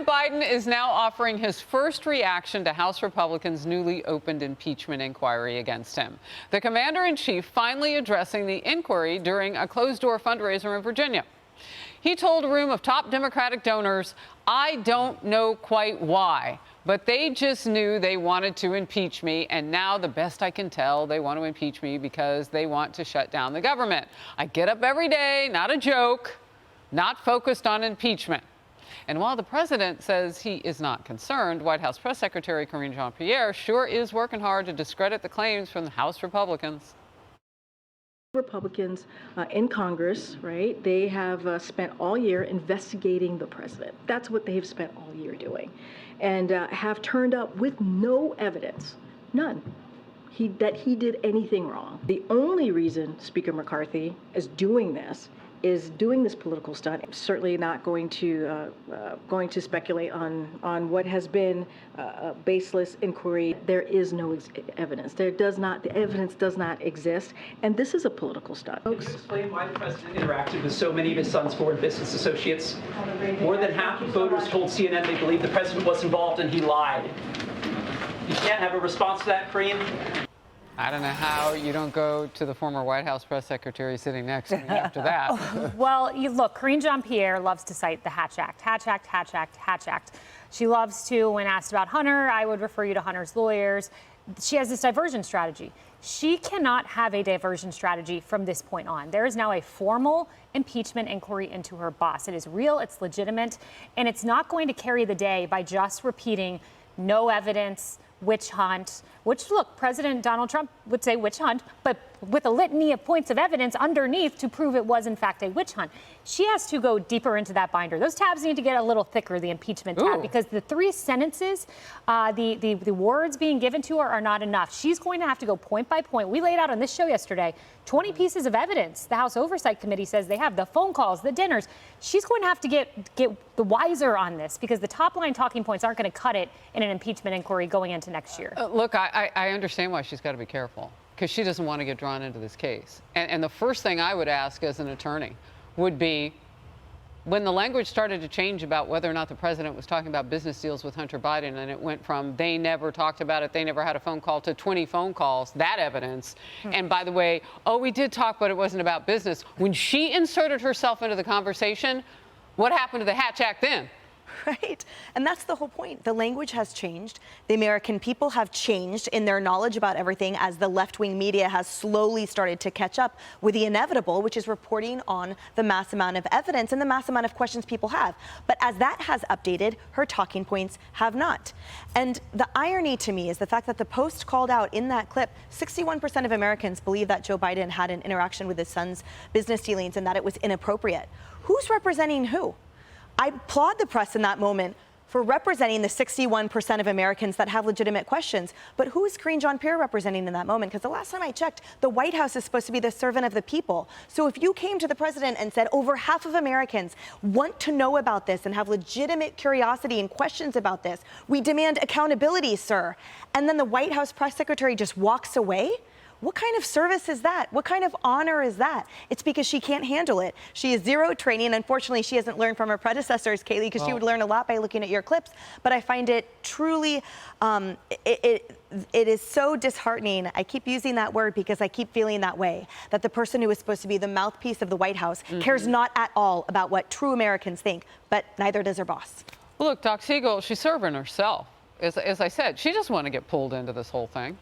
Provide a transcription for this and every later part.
President Biden is now offering his first reaction to House Republicans' newly opened impeachment inquiry against him. The commander-in-chief finally addressing the inquiry during a closed-door fundraiser in Virginia. He told a room of top Democratic donors, "I don't know quite why, but they just knew they wanted to impeach me, and now, the best I can tell, they want to impeach me because they want to shut down the government. I get up every day, not a joke, not focused on impeachment." And while the president says he is not concerned, White House Press Secretary Karine Jean-Pierre sure is working hard to discredit the claims from the House Republicans. Republicans in Congress, right, they have spent all year investigating the president. That's what they've spent all year doing, and have turned up with no evidence, none, that he did anything wrong. The only reason Speaker McCarthy is doing this political stunt. I'm certainly not going to speculate on what has been a baseless inquiry. There is no evidence. The evidence does not exist, and this is a political stunt. Can you explain why the president interacted with so many of his son's foreign business associates? More than half of voters told CNN they believe the president was involved and he lied. You can't have a response to that, Karine? I don't know how you don't go to the former White House press secretary sitting next to me after that. Well, look, Karine Jean-Pierre loves to cite the Hatch Act. Hatch Act, Hatch Act, Hatch Act. She loves to, when asked about Hunter, I would refer you to Hunter's lawyers. She has this diversion strategy. She cannot have a diversion strategy from this point on. There is now a formal impeachment inquiry into her boss. It is real, it's legitimate, and it's not going to carry the day by just repeating no evidence, witch hunt, which, look, President Donald Trump would say witch hunt, but with a litany of points of evidence underneath to prove it was, in fact, a witch hunt. She has to go deeper into that binder. Those tabs need to get a little thicker, the impeachment tab, because the three sentences, the words being given to her are not enough. She's going to have to go point by point. We laid out on this show yesterday 20 pieces of evidence. The House Oversight Committee says they have the phone calls, the dinners. She's going to have to get the wiser on this, because the top line talking points aren't going to cut it in an impeachment inquiry going into next year. Look, I understand why she's got to be careful, because she doesn't want to get drawn into this case. And the first thing I would ask as an attorney would be, when the language started to change about whether or not the president was talking about business deals with Hunter Biden, and it went from they never talked about it, they never had a phone call, to 20 phone calls, that evidence. And by the way, we did talk, but it wasn't about business. When she inserted herself into the conversation, what happened to the Hatch Act then? Right. And that's the whole point. The language has changed. The American people have changed in their knowledge about everything as the left-wing media has slowly started to catch up with the inevitable, which is reporting on the mass amount of evidence and the mass amount of questions people have. But as that has updated, her talking points have not. And the irony to me is the fact that the Post called out in that clip, 61% of Americans believe that Joe Biden had an interaction with his son's business dealings and that it was inappropriate. Who's representing who? I applaud the press in that moment for representing the 61% of Americans that have legitimate questions. But who is Karine Jean-Pierre representing in that moment? Because the last time I checked, the White House is supposed to be the servant of the people. So if you came to the president and said over half of Americans want to know about this and have legitimate curiosity and questions about this, we demand accountability, sir. And then the White House press secretary just walks away? What kind of service is that? What kind of honor is that? It's because she can't handle it. She has zero training. Unfortunately, she hasn't learned from her predecessors, Kayleigh, because she would learn a lot by looking at your clips. But I find it truly, it is so disheartening. I keep using that word because I keep feeling that way, that the person who is supposed to be the mouthpiece of the White House cares not at all about what true Americans think, but neither does her boss. Well, look, Doc Siegel, she's serving herself. As I said, she doesn't want to get pulled into this whole thing.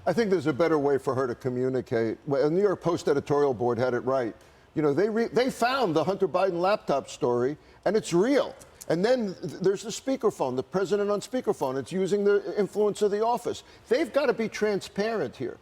I think there's a better way for her to communicate. Well, the New York Post editorial board had it right. You know, they found the Hunter Biden laptop story, and it's real. And then there's the speakerphone, the president on speakerphone. It's using the influence of the office. They've got to be transparent here.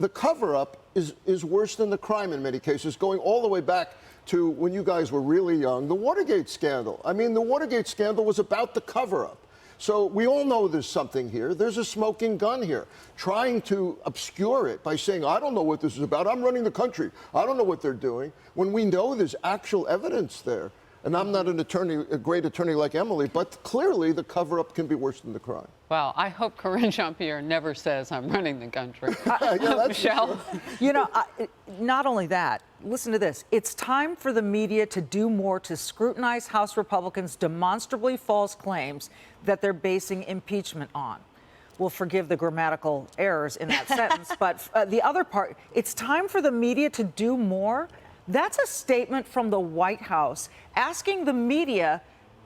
The cover-up is worse than the crime in many cases, going all the way back to when you guys were really young, the Watergate scandal. I mean, the Watergate scandal was about the cover-up. So we all know there's something here. There's a smoking gun here. Trying to obscure it by saying, I don't know what this is about. I'm running the country. I don't know what they're doing. When we know there's actual evidence there. And I'm not an attorney, a great attorney like Emily, but clearly the cover-up can be worse than the crime. Well, I hope Corinne Jean-Pierre never says I'm running the country. Yeah, that's Michelle? You know, not only that, listen to this. It's time for the media to do more to scrutinize House Republicans' demonstrably false claims that they're basing impeachment on. We'll forgive the grammatical errors in that sentence, but the other part, it's time for the media to do more. That's a statement from the White House asking the media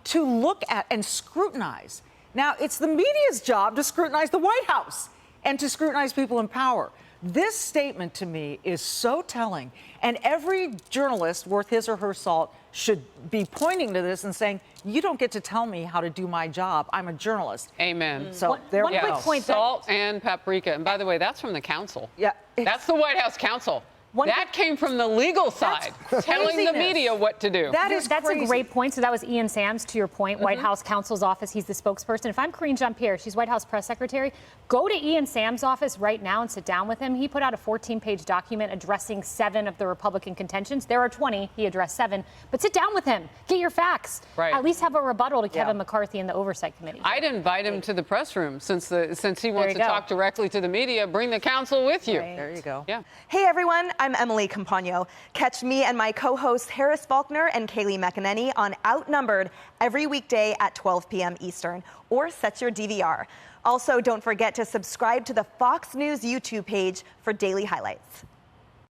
to look at and scrutinize. Now, it's the media's job to scrutinize the White House and to scrutinize people in power. This statement to me is so telling, and every journalist worth his or her salt should be pointing to this and saying, you don't get to tell me how to do my job. I'm a journalist. Amen. So there we one quick go. point. Salt and paprika. And by the way, that's from the council. Yeah, That's the White House counsel. One That came from the legal side, telling the craziness. media what to do. That's a great point. So that was Ian Sams, to your point, White House counsel's office. He's the spokesperson. If I'm Corinne Jean-Pierre, she's White House press secretary, go to Ian Sams' office right now and sit down with him. He put out a 14-page document addressing 7 of the Republican contentions. There are 20. He addressed 7. But sit down with him. Get your facts. Right. At least have a rebuttal to Kevin McCarthy and the Oversight Committee. I'd invite him to the press room since he wants to go. talk directly to the media. Bring the counsel with you. There you go. Yeah. Hey everyone, I'm Emily Campagno. Catch me and my co-hosts Harris Faulkner and Kayleigh McEnany on Outnumbered every weekday at 12 p.m. Eastern, or set your DVR. Also, don't forget to subscribe to the Fox News YouTube page for daily highlights.